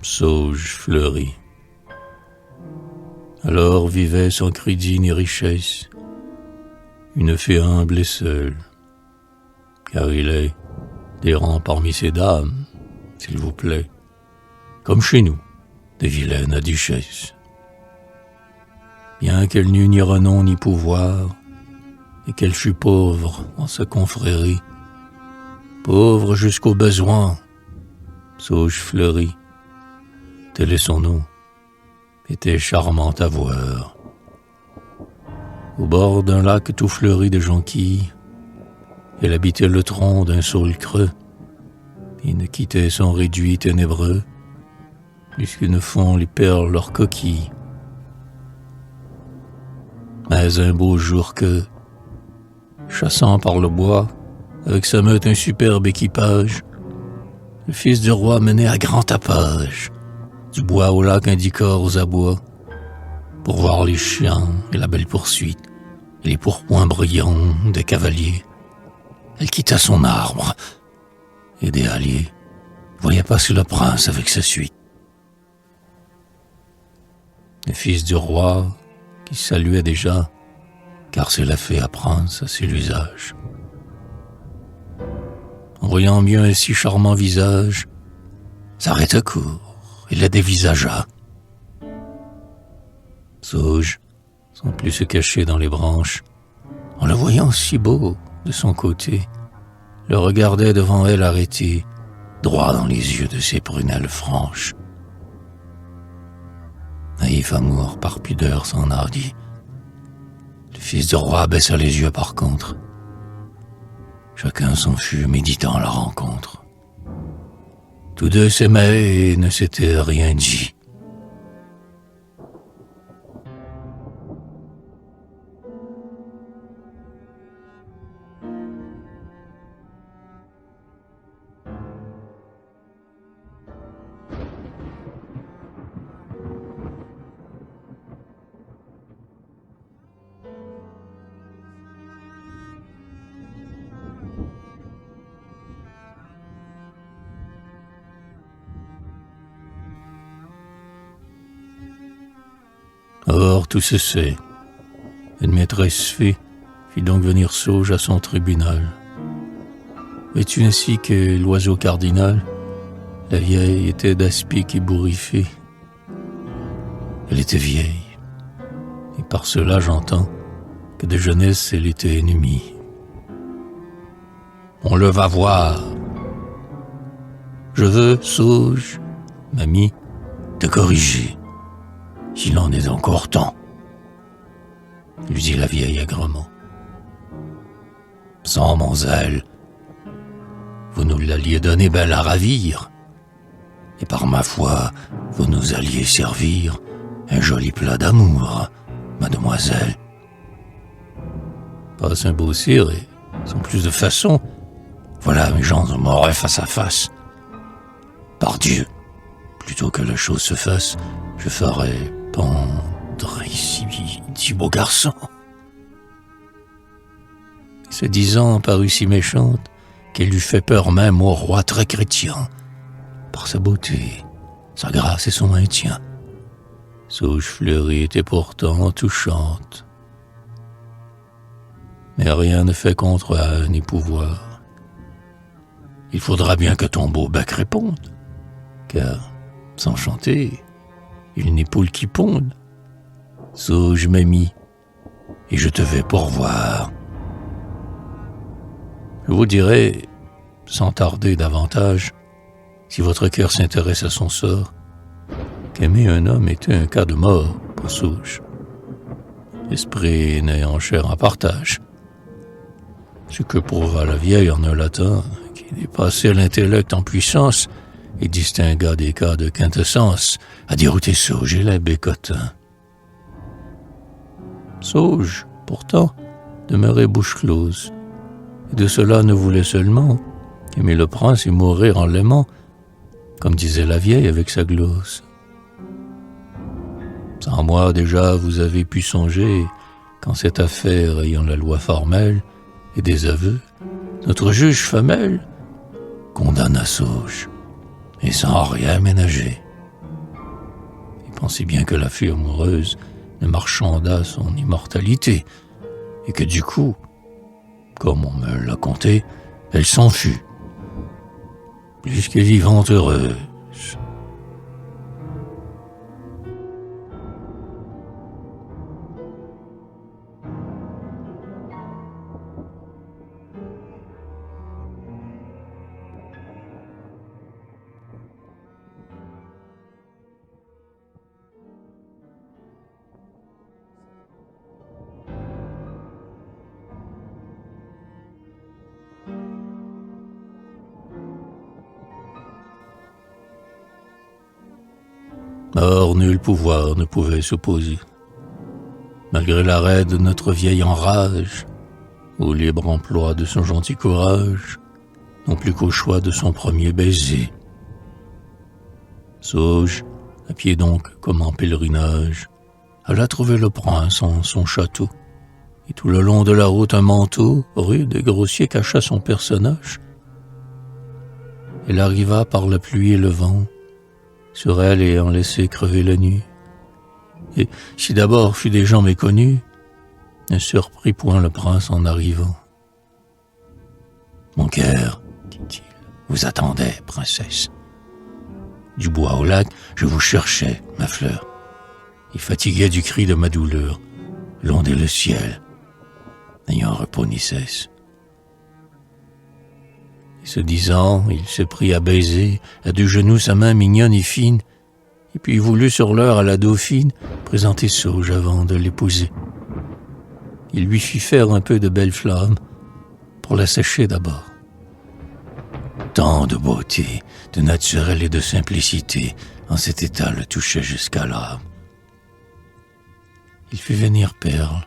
sauge fleuri. Alors vivait sans crédit ni richesse, une fée humble et seule, car il est des rangs parmi ces dames, s'il vous plaît, comme chez nous, des vilaines à duchesses. Bien qu'elle n'eût ni renom ni pouvoir, et qu'elle fût pauvre en sa confrérie, pauvre jusqu'au besoin, sauge fleuri, tel est son nom, était charmante à voir. Au bord d'un lac tout fleuri de jonquilles, elle habitait le tronc d'un saule creux, et ne quittait son réduit ténébreux, puisque ne font les perles leurs coquilles. Mais un beau jour que, chassant par le bois, avec sa meute un superbe équipage, le fils du roi menait à grand tapage, du bois au lac indiqueur aux abois, pour voir les chiens et la belle poursuite, et les pourpoints brillants des cavaliers. Elle quitta son arbre, et des halliers voyaient passer le prince avec sa suite. Le fils du roi, qui saluait déjà, car c'est la fée à prince à c'est l'usage. En voyant mieux un si charmant visage, s'arrêta court et la dévisagea. Sauge, sans plus se cacher dans les branches, en le voyant si beau de son côté, le regardait devant elle arrêté, droit dans les yeux de ses prunelles franches. Naïf amour par pudeur s'enhardit. Le fils du roi baissa les yeux par contre. Chacun s'en fut méditant la rencontre. Tous deux s'aimaient et ne s'étaient rien dit. Or, tout se sait. Une maîtresse fée fit donc venir Sauge à son tribunal. Vêtue ainsi que l'oiseau cardinal, la vieille était d'aspic ébouriffé. Elle était vieille, et par cela j'entends que de jeunesse elle était ennemie. On le va voir. Je veux, Sauge, mamie, te corriger. S'il en est encore temps, lui dit la vieille aigrement. Sans mon zèle, vous nous l'alliez donné belle à ravir, et par ma foi, vous nous alliez servir un joli plat d'amour, mademoiselle. Passe un beau cire et sans plus de façon, voilà mes gens m'auraient face à face. Pardieu, plutôt que la chose se fasse, je ferai pendre ici, dit beau garçon. Se disant parut si méchante qu'elle eût fait peur même au roi très chrétien, par sa beauté, sa grâce et son maintien. Sauge fleurie était pourtant touchante. Mais rien ne fait contre elle ni pouvoir. Il faudra bien que ton beau bec réponde, car, sans chanter, il n'est poule qui ponde. Sauge mamie, et je te vais pourvoir. Je vous dirai, sans tarder davantage, si votre cœur s'intéresse à son sort, qu'aimer un homme était un cas de mort pour Sauge. L'esprit n'ayant chair en partage. Ce que prouva la vieille en un latin qui dépassait l'intellect en puissance et distingua des cas de quintessence à dérouter Sauge et la bécotin. Sauge, pourtant, demeurait bouche close, et de cela ne voulait seulement qu'aimer le prince et mourir en l'aimant, comme disait la vieille avec sa glosse. Sans moi déjà vous avez pu songer qu'en cette affaire ayant la loi formelle et des aveux, notre juge femelle condamna Sauge, et sans rien ménager. pensait bien que la fille amoureuse ne marchanda son immortalité, et que du coup, comme on me l'a conté, elle s'en fut, plus que vivante heureuse. Or, nul pouvoir ne pouvait s'opposer. Malgré l'arrêt de notre vieille enrage, au libre emploi de son gentil courage, non plus qu'au choix de son premier baiser. Sauge, à pied donc comme en pèlerinage, alla trouver le prince en son château, et tout le long de la route un manteau, rude et grossier, cacha son personnage. Elle arriva par la pluie et le vent, sur elle ayant laissé crever la nuit. Et si d'abord fut des gens méconnus, ne surprit point le prince en arrivant. « Mon cœur, dit-il, vous attendait, princesse. Du bois au lac, je vous cherchais, ma fleur, et fatigué du cri de ma douleur, l'onde le ciel, n'ayant repos ni cesse. » Et ce disant, il se prit à baiser à deux genoux sa main mignonne et fine, et puis voulut sur l'heure à la dauphine présenter Sauge avant de l'épouser. Il lui fit faire un peu de belle flamme pour la sécher d'abord. Tant de beauté, de naturel et de simplicité en cet état le touchait jusqu'à l'âme. Il fit venir perles,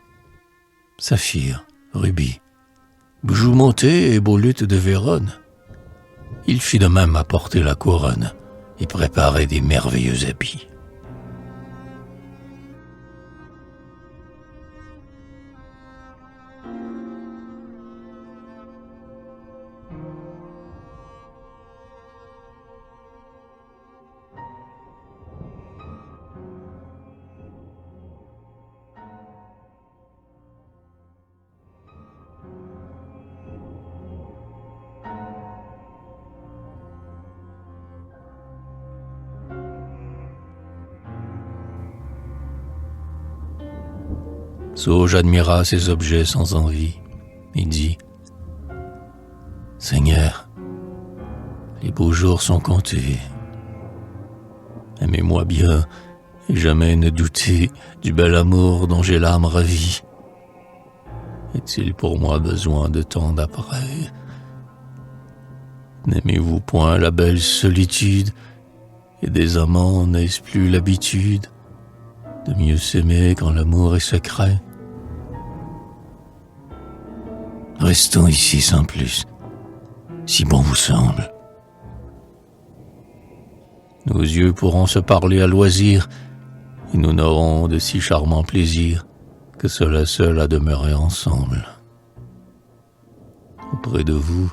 saphirs, rubis, bijoux montés et beaux luttes de Vérone. Il fit de même apporter la couronne et préparer des merveilleux habits. Sauge admira ces objets sans envie et dit « Seigneur, les beaux jours sont comptés. Aimez-moi bien et jamais ne doutez du bel amour dont j'ai l'âme ravie. Est-il pour moi besoin de tant d'apprêts? N'aimez-vous point la belle solitude et des amants n'est-ce plus l'habitude de mieux s'aimer quand l'amour est secret? Restons ici sans plus, si bon vous semble. Nos yeux pourront se parler à loisir, et nous n'aurons de si charmants plaisirs que cela seul à demeurer ensemble. Auprès de vous,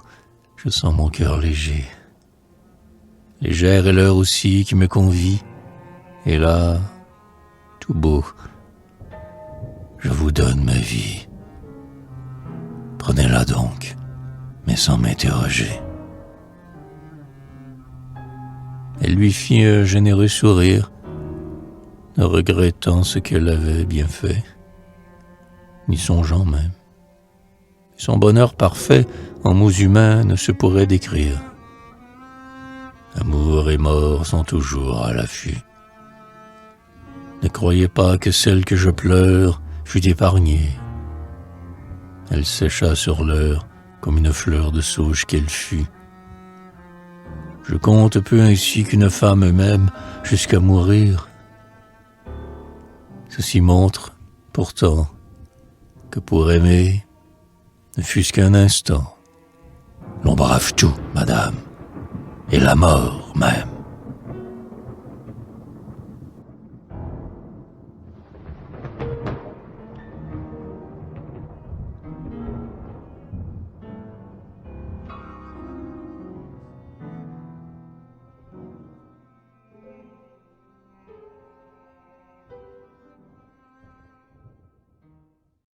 je sens mon cœur léger. Légère est l'heure aussi qui me convie, et là, tout beau, je vous donne ma vie. Prenez-la donc, mais sans m'interroger. Elle lui fit un généreux sourire, ne regrettant ce qu'elle avait bien fait, ni songeant même. Son bonheur parfait, en mots humains, ne se pourrait décrire. Amour et mort sont toujours à l'affût. Ne croyez pas que celle que je pleure fut épargnée. Elle sécha sur l'heure comme une fleur de sauge qu'elle fut. Je compte peu ainsi qu'une femme m'aime jusqu'à mourir. Ceci montre, pourtant, que pour aimer, ne fût-ce qu'un instant, l'on brave tout, madame, et la mort même.